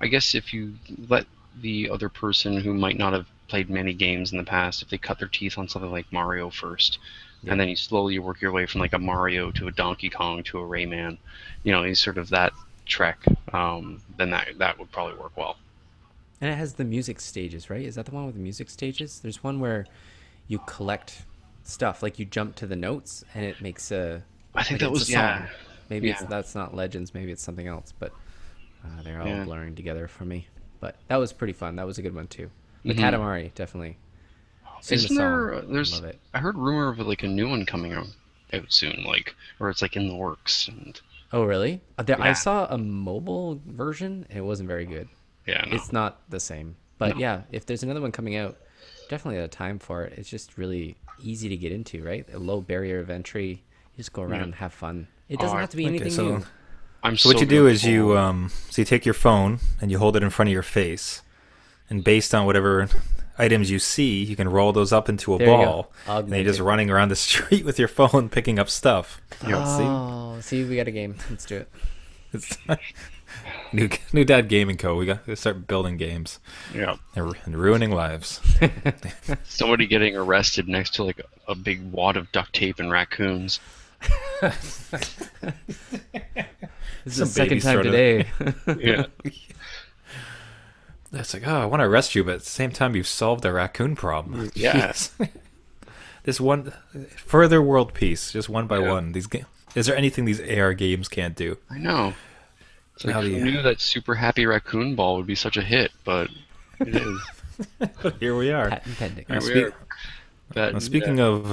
A: I guess if you let the other person who might not have played many games in the past, if they cut their teeth on something like Mario first, and
C: Yeah.
A: then you slowly work your way from like a Mario to a Donkey Kong to a Rayman, you sort of that trek, then that would probably work well.
C: And it has the music stages, right? Is that the one with the music stages? There's one where you collect stuff, like you jump to the notes and it makes
A: I think
C: like
A: that
C: it's a
A: was
C: song.
A: yeah,
C: Maybe it's
A: yeah,
C: that's not Legends, maybe it's something else, but they're all
A: yeah.
C: blurring together for me. But that was pretty fun. That was a good one too. The
A: Hmm.
C: Katamari, definitely. Sing the
A: Isn't
C: song.
A: there?
C: Love it.
A: I heard rumor of like a new one coming out soon, like or it's like in the works. And
C: Oh, really? I
A: yeah,
C: saw a mobile version and it wasn't very good.
A: yeah, no,
C: It's not the same. But
A: no,
C: yeah, if there's another one coming out, definitely a time for it. It's just really easy to get into, right? A low barrier of entry. You just go around
A: yeah.
C: and have fun. It
A: Oh,
C: doesn't have to be
B: Okay,
C: anything
B: so
C: new.
A: I'm
B: so what
A: so
B: you do
A: gonna
B: is
A: pull.
B: so you take your phone and you hold it in front of your face, and based on whatever items you see, you can roll those up into a
C: There you go.
B: ball, and then you're just
C: Augmented.
B: running around the street with your phone picking up stuff.
A: Yep.
B: See,
C: Oh, see, we got a game. Let's do it.
B: it's new dad gaming co. We got to start building games
A: Yeah.
B: and ruining lives.
A: Somebody getting arrested next to like a big wad of duct tape and raccoons.
C: This is the
B: Some
C: second
B: babies
C: time
B: sort of.
C: today.
A: Yeah.
B: It's like, oh, I want to arrest you, but at the same time, you've solved a raccoon problem.
A: Yeah.
B: Jeez. This one further world peace, just one by
A: Yeah.
B: one. Is there anything these AR games can't do?
A: I know. It's like
B: How do
A: who
B: you?
A: knew that super happy raccoon ball would be such a hit, but it is.
B: Here we are.
C: Patent pending.
A: Here we
B: Speak,
A: are. That
B: speaking of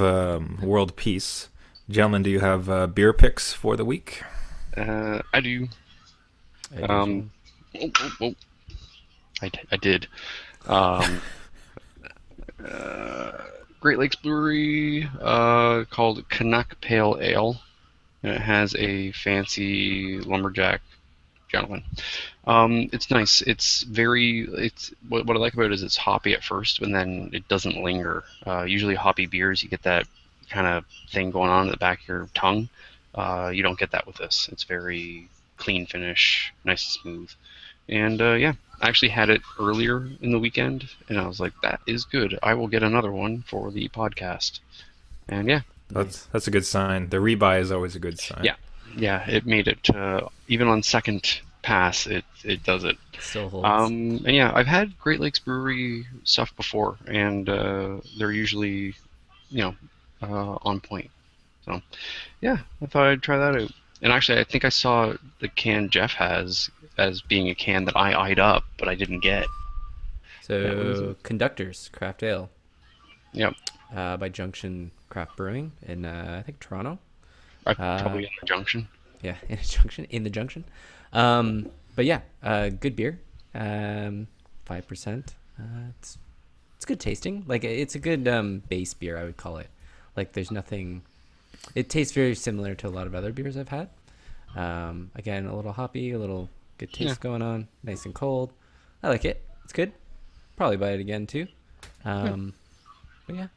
B: world peace, gentlemen, do you have beer picks for the week?
A: I do.
C: I do as well.
A: Um, oh, oh, oh. I did. Um, Great Lakes Brewery called Canuck Pale Ale. And it has a fancy lumberjack gentlemen. It's nice. It's very. It's what I like about it is it's hoppy at first, and then it doesn't linger. Usually, hoppy beers, you get that kind of thing going on at the back of your tongue. You don't get that with this. It's very clean finish, nice and smooth. And yeah, I actually had it earlier in the weekend, and I was like, "That is good. I will get another one for the podcast." And yeah,
C: Nice.
B: That's a good sign. The rebuy is always a good sign.
A: yeah, yeah, it made it. Even on second pass, it does it.
C: Still holds.
A: And yeah, I've had Great Lakes Brewery stuff before, and they're usually, you know, on point. So yeah, I thought I'd try that out. And actually, I think I saw the can Jeff has as being a can that I eyed up, but I didn't get. Yeah, what is it?
C: So Conductors Craft Ale
A: Yep,
C: by Junction Craft Brewing in I think Toronto.
A: I
C: Uh,
A: probably got the junction.
C: yeah, in a junction in the junction. But yeah, good beer. 5%. It's good tasting. Like it's a good base beer, I would call it. Like there's nothing. It tastes very similar to a lot of other beers I've had. Again, a little hoppy, a little good
A: Yeah,
C: taste going on. Nice and cold. I like it. It's good. Probably buy it again too.
A: yeah.
C: Um, but yeah,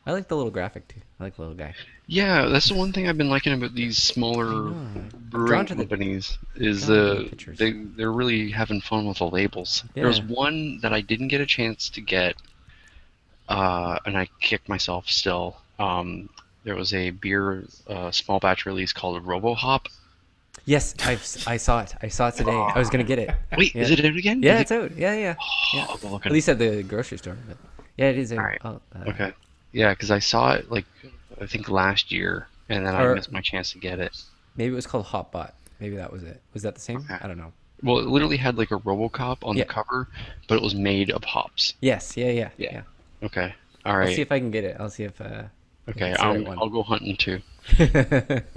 C: I like the little graphic too. I like the little guy.
A: Yeah, that's the one thing I've been liking about these
C: I
A: smaller
C: know. I'm
A: brewing
C: drawn to the
A: companies is
C: drawn to the pictures.
A: they're really having fun with the labels. There was
C: Yeah.
A: one that I didn't get a chance to get, and I kicked myself still. There was a beer small batch release called Robo Hop.
C: Yes, I saw it. I saw it today. I was gonna get it.
A: Wait,
C: Yeah.
A: is it out again?
C: Yeah, it's out. Yeah, yeah, yeah.
A: I'll go look
C: At
A: at it.
C: least at the grocery store. But yeah, it is
A: All
C: out.
A: right.
C: Oh,
A: Okay. Yeah, because I saw it like I think last year, and then I
C: or
A: missed my chance to get it.
C: maybe it was called Hotbot. Maybe that was it. Was that the same?
A: Okay.
C: I don't know.
A: Well, it literally had like a RoboCop on the
C: Yeah.
A: cover, but it was made of hops.
C: Yes. Yeah. Yeah.
A: Yeah.
C: Yeah.
A: Okay. All
C: I'll see
A: right.
C: if I can get it. I'll see if
A: Okay.
C: it's the right one.
A: I'll go hunting too.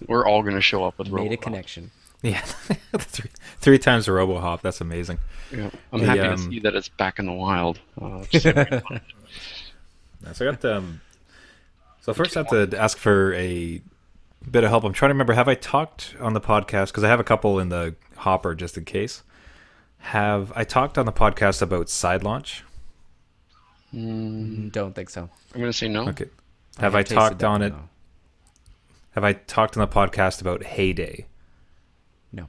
A: We're all gonna show up with
C: Made a
A: RoboCop.
C: connection.
B: Yeah. three times the RoboHop. That's amazing.
A: Yeah. I'm
B: The,
A: happy to see that it's back in the wild.
B: So I got So first, I have to ask for a bit of help. I'm trying to remember. Have I talked on the podcast? Because I have a couple in the hopper just in case. Have I talked on the podcast about side launch?
C: Don't think so.
A: I'm gonna say no.
B: Okay. Have I
C: tasted
B: talked
C: that
B: on
C: one,
B: it?
C: though.
B: Have I talked on the podcast about Heyday?
C: No.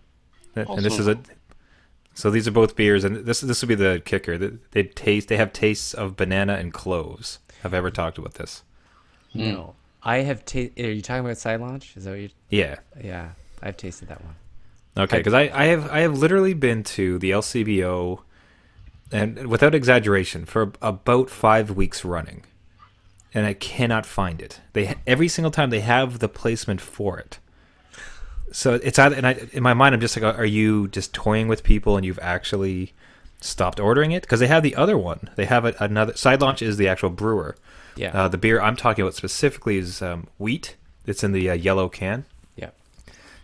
B: And this
A: Also
B: is a. So these are both beers, and this would be the kicker. They have tastes of banana and cloves. Have I ever talked about this?
C: No. I have Are you talking about side launch? Is that what you?
B: Yeah.
C: Yeah, I've tasted that one.
B: Okay, because I have literally been to the LCBO, and without exaggeration, for about 5 weeks running, and I cannot find it. Every single time they have the placement for it. So it's either, and in my mind I'm just like, are you just toying with people and you've actually stopped ordering it? Because they have the other one. They have another side launch is the actual brewer.
C: Yeah.
B: The beer I'm talking about specifically is wheat. It's in the yellow can.
C: Yeah.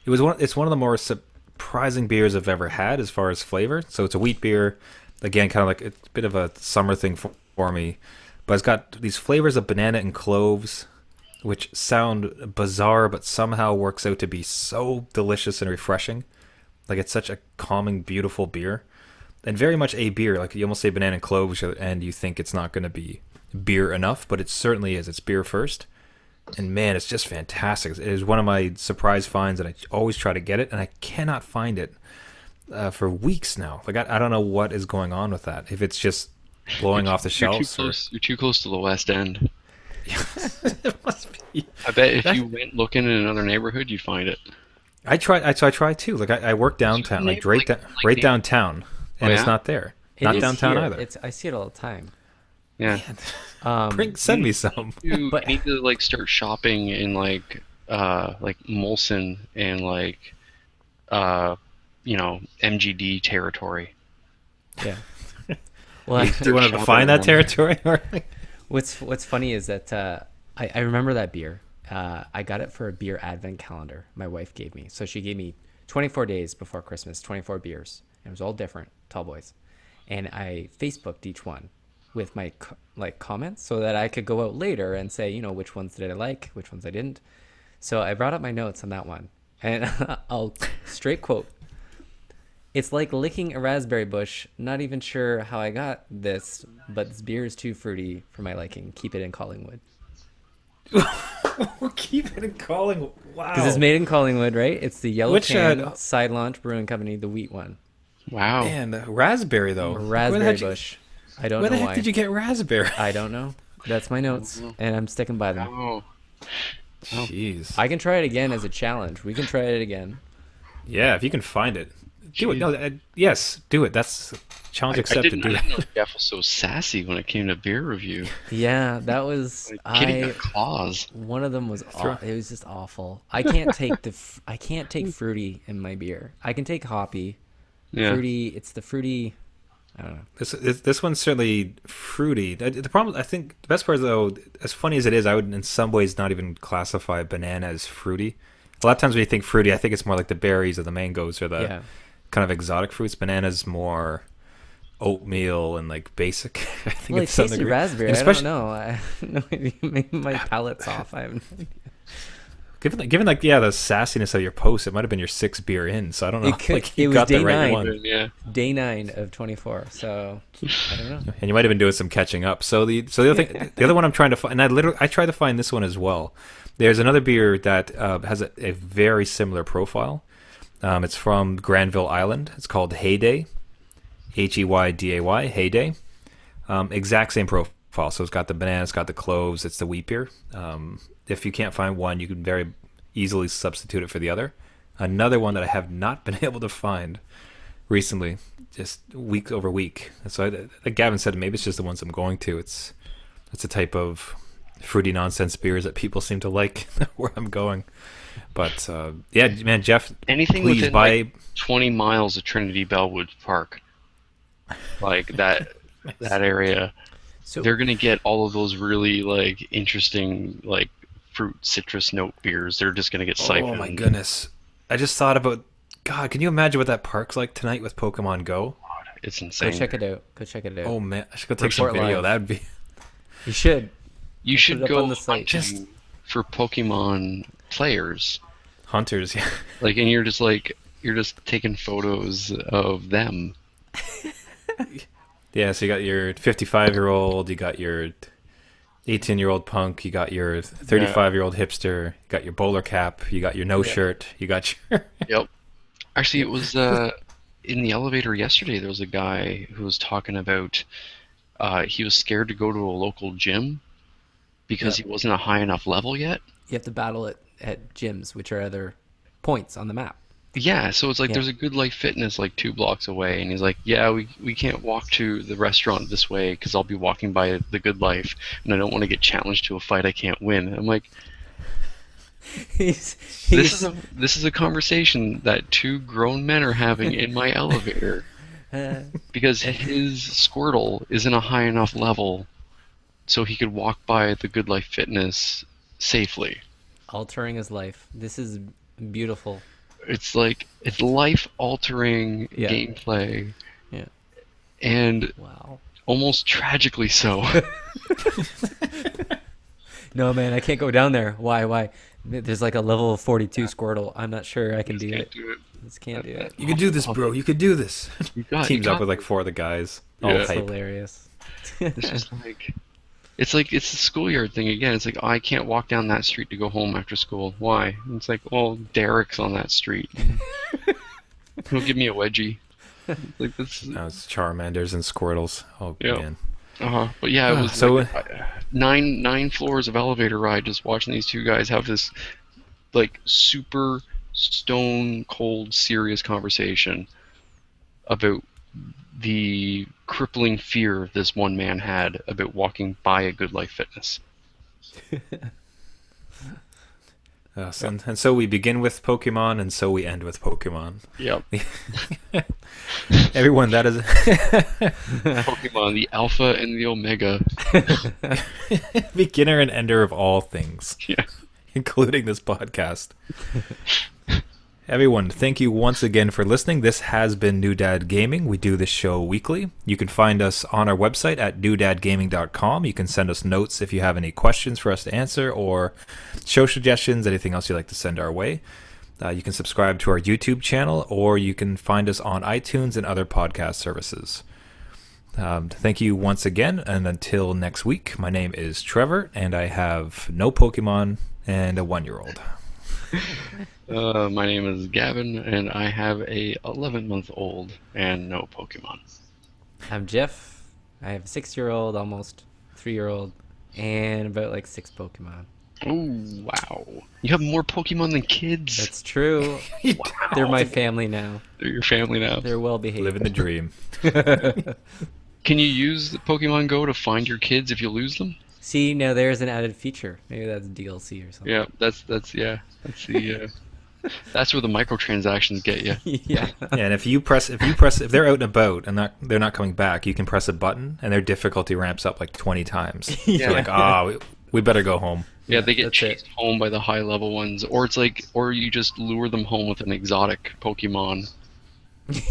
B: It's one of the more surprising beers I've ever had as far as flavor. So it's a wheat beer, again, kind of like it's a bit of a summer thing for me, but it's got these flavors of banana and cloves, which sound bizarre, but somehow works out to be so delicious and refreshing. Like it's such a calming, beautiful beer, and very much a beer. Like you almost say banana and cloves, and you think it's not going to be beer enough, but it certainly is. It's beer first. And man, it's just fantastic. It is one of my surprise finds, and I always try to get it, and I cannot find it for weeks now. Like I don't know what is going on with that. If it's just blowing off the
A: You're too
B: shelves,
A: close. You're too close to the West End.
B: it must be.
A: I bet if you went looking in another neighborhood, you'd find it.
B: I try. I try too. Like I work downtown, like right downtown, and
A: Oh,
B: it's
A: yeah?
B: not there.
C: It
B: Not
C: is
B: downtown
C: here.
B: either.
C: I see it all the time.
A: Yeah.
B: Send me some.
A: You
C: But-
A: need to like start shopping in like Molson and uh MGD territory.
C: Yeah. Well,
B: Do you want to find that territory?
C: what's funny is that I remember that beer. I got it for a beer advent calendar my wife gave me. So she gave me 24 days before Christmas, 24 beers. It was all different, tall boys. And I Facebooked each one with my comments so that I could go out later and say, which ones did I like, which ones I didn't. So I brought up my notes on that one. And I'll straight quote. It's like licking a raspberry bush. Not even sure how I got this, but this beer is too fruity for my liking. Keep it in Collingwood.
B: We'll keep it in calling.
C: Because it's
B: Wow.
C: made in Collingwood, right? It's the yellow
B: Which,
C: can side launch brewing company, the wheat one.
A: Wow.
B: Man, the raspberry though.
C: Raspberry bush. I don't
B: Where
C: know
B: the heck
C: why.
B: did you get raspberry?
C: I don't know. That's my notes, and I'm sticking by them.
A: Oh.
B: Jeez.
C: I can try it again as a challenge. We can try it again.
B: Yeah, if you can find it, do it.
A: Jeez.
B: No, yes, do it. That's challenge
A: I
B: accepted.
A: didn't,
B: Do
A: I
B: that.
A: didn't know Jeff was so sassy when it came to beer review.
C: Yeah, that was
A: Like, kitty got claws.
C: One of them was it was just awful. I can't take I can't take fruity in my beer. I can take hoppy.
A: Yeah.
C: Fruity, it's the fruity. I don't know.
B: This one's certainly fruity. The problem, I think, the best part though, as funny as it is, I would in some ways not even classify banana as fruity. A lot of times when you think fruity, I think it's more like the berries or the mangoes or the kind of exotic fruits. Banana's more oatmeal and like basic. I think
C: Well, it
B: it's some
C: tasted
B: degree.
C: raspberry.
B: And
C: I don't
B: especially
C: know. I don't know. Maybe my palate's off. I have no idea.
B: given like the sassiness of your post, it might have been your sixth beer in. So I don't know.
C: It could-
B: Like you
C: it was
B: got the
C: day
B: right
C: 9.
B: one.
A: Yeah.
C: Day 9 of 24. So I don't know.
B: And you might have been doing some catching up. So the other thing, the other one I'm trying to find, and I tried to find this one as well. There's another beer that has a very similar profile. It's from Granville Island. It's called Heyday, Heyday, Heyday. Exact same profile. So it's got the banana, it's got the cloves, it's the wheat beer. If you can't find one, you can very easily substitute it for the other. Another one that I have not been able to find recently, just week over week. So like Gavin said, maybe it's just the ones I'm going to. It's a type of fruity nonsense beers that people seem to like where I'm going. But yeah, man, Jeff,
A: Anything
B: please
A: within
B: buy.
A: like 20 miles of Trinity Bellwood Park, like that area,
C: So
A: they're gonna get all of those really like interesting like fruit citrus note beers. They're just gonna get siphoned.
B: Oh my goodness! I just thought about. God, can you imagine what that park's like tonight with Pokemon Go?
A: It's
C: go
A: insane.
C: check it out. Go check it out.
B: Oh man, I should go take some
C: Report
B: video.
C: live.
B: That'd be.
C: You should.
A: You
C: Put
A: should
C: it up
A: go
C: on the site.
A: hunting for Pokemon players,
B: Hunters, yeah.
A: like, and you're just taking photos of them.
B: Yeah, so you got your 55-year-old, you got your 18-year-old punk, you got your 35-year-old hipster, you got your bowler cap, you got your no shirt, you got your...
A: Yep. Actually, it was in the elevator yesterday. There was a guy who was talking about he was scared to go to a local gym because he wasn't a high enough level yet.
C: You have to battle it at gyms, which are other points on the map.
A: Yeah, so it's like
C: Yeah.
A: there's a Good Life Fitness like 2 blocks away, and he's like, yeah, we can't walk to the restaurant this way because I'll be walking by the Good Life, and I don't want to get challenged to a fight I can't win. I'm like,
C: He's
A: this is a conversation that 2 grown men are having in my elevator because his Squirtle isn't a high enough level so he could walk by the Good Life Fitness safely.
C: altering his life. This is beautiful.
A: It's like it's life-altering
C: Yeah.
A: gameplay,
C: Yeah.
A: and
C: Wow.
A: almost tragically so.
C: No, man, I can't go down there. Why? There's like a level 42 Squirtle. I'm not sure I can do
A: Can't
C: it.
A: do it.
C: Just can't do it.
B: You can do this, bro. You could do this.
A: You got,
B: Teams
A: you
B: up
A: got
B: with like
A: this.
B: 4 of the guys. All
A: Yeah.
C: That's
B: hype.
C: hilarious.
A: It's just like it's the schoolyard thing again. It's like, oh, I can't walk down that street to go home after school. Why? And it's like, well, Derek's on that street. He'll give me a wedgie. Like this.
B: Now it's Charmanders and Squirtles. Oh
A: Yeah.
B: man.
A: But yeah, it was
B: So-
A: like, nine floors of elevator ride just watching these 2 guys have this like super stone cold serious conversation about the crippling fear this one man had about walking by a Good Life Fitness.
B: And so we begin with Pokemon, and so we end with Pokemon.
A: Yep.
B: Everyone, that is
A: Pokemon, the alpha and the omega.
B: beginner and ender of all things,
A: Yeah.
B: including this podcast. Everyone, thank you once again for listening. This has been New Dad Gaming. We do this show weekly. You can find us on our website at newdadgaming.com. You can send us notes if you have any questions for us to answer or show suggestions, anything else you'd like to send our way. You can subscribe to our YouTube channel, or you can find us on iTunes and other podcast services. Thank you once again, and until next week, my name is Trevor, and I have no Pokemon and a 1-year-old.
A: My name is Gavin, and I have a 11-month-old and no Pokemon.
C: I'm Jeff. I have a 6-year-old, almost 3-year-old, and about like 6 Pokemon.
A: Oh, wow. You have more Pokemon than kids?
C: That's true.
A: Wow.
C: They're my family now.
A: They're your family now.
C: They're well behaved.
B: Living the dream.
A: Can you use the Pokemon Go to find your kids if you lose them?
C: See, now there's an added feature. Maybe that's DLC or something.
A: Yeah, that's the that's where the microtransactions get you.
C: Yeah.
B: Yeah, and if they're out and about and they're not coming back, you can press a button and their difficulty ramps up like 20 times.
C: Yeah.
B: You're like, we better go home.
A: Yeah, they get
C: That's
A: chased home by the high level ones, or you just lure them home with an exotic Pokemon.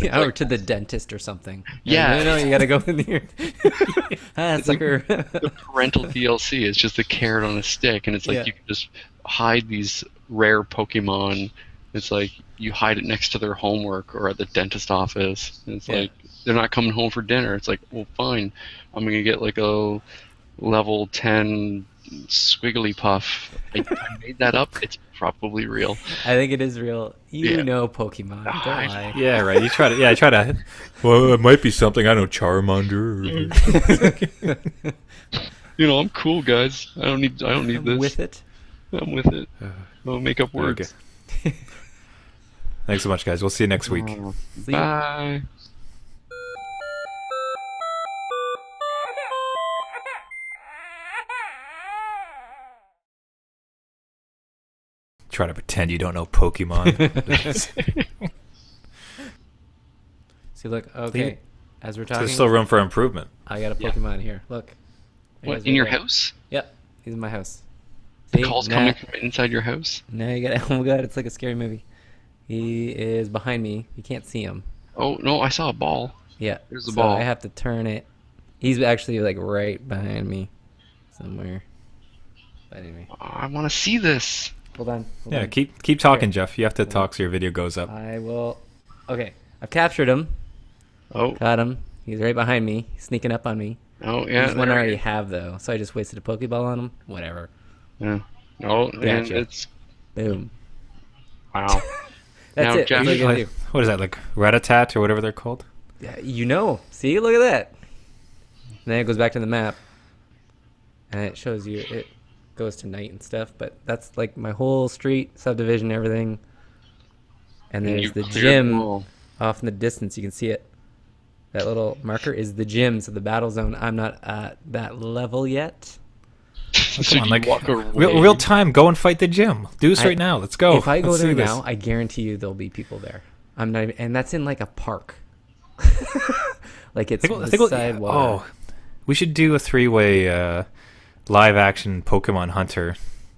C: Yeah, or to the dentist or something.
A: Yeah.
C: No, you gotta go in here. Sucker.
A: The parental DLC is just a carrot on a stick, and it's like
C: Yeah.
A: you can just hide these rare Pokemon. It's like you hide it next to their homework or at the dentist office. And it's like they're not coming home for dinner. It's like, well, fine, I'm gonna get like a level 10 squiggly puff. I made that up. It's probably real.
C: I think it is real. You
A: Yeah.
C: know Pokemon. Don't lie.
B: Yeah, right. You try to. Well, it might be something. I know Charmander.
A: I'm cool, guys. I don't need
C: I'm
A: this.
C: with it.
A: I'm with it. I'll make up words.
B: Okay. Thanks so much, guys. We'll see you next week.
C: See ya.
A: Bye.
B: Try to pretend you don't know Pokemon.
C: See, look. Okay. As we're talking,
B: There's still room for improvement.
C: I got a
A: Yeah.
C: Pokemon here. Look. There he
A: What,
C: is
A: in
C: right
A: your
C: there.
A: house?
C: Yep. He's in my house.
A: The
C: See?
A: call's coming from inside your house?
C: Now you got. Oh my god! It's like a scary movie. He is behind me. You can't see him.
A: Oh, no, I saw a ball.
C: Yeah.
A: There's the
C: so
A: ball.
C: I have to turn it. He's actually like right behind me, somewhere. But anyway,
A: I want to see this.
C: hold on. Hold
B: Yeah,
C: on.
B: keep talking,
C: Here.
B: Jeff. You have to talk so your video goes up.
C: I will. Okay, I've captured him.
A: Oh,
C: Got him. He's right behind me. He's sneaking up on me.
A: oh yeah.
C: There's one I
A: there
C: already
A: he is.
C: have though, so I just wasted a Pokeball on him. Whatever.
A: Yeah. Oh, and
C: Gotcha.
A: it's
C: Boom.
A: wow.
C: That's
A: Now,
C: it.
A: Jeff-
C: That's all you gotta
B: Like,
C: do.
B: what is that, like Rat-a-tat or whatever they're called?
C: Yeah, you know. See, look at that. And then it goes back to the map, and it shows you. It goes to night and stuff, but that's like my whole street, subdivision, everything. And
A: And
C: there's
A: you
C: the
A: cleared
C: gym
A: them all.
C: off in the distance. You can see it. That little marker is the gym, so the battle zone. I'm not at that level yet.
A: So
B: Come on,
A: you
B: like
A: walk away.
B: real time. Go and fight the gym. Do this right now. Let's go.
C: If I go
B: Let's
C: there
B: do this.
C: now, I guarantee you there'll be people there. I'm not even, and that's in like a park. Like it's beside water.
B: Oh, we should do a 3-way live action Pokemon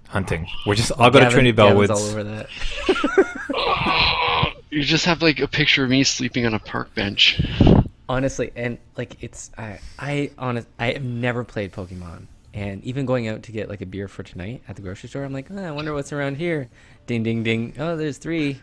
B: hunting. We're just I'll go to Trinity
C: Gavin's
B: Bellwoods.
C: all over that.
A: You just have like a picture of me sleeping on a park bench.
C: Honestly, and like it's I have never played Pokemon, and even going out to get like a beer for tonight at the grocery store, I'm like, I wonder what's around here. Ding ding ding. Oh, there's 3.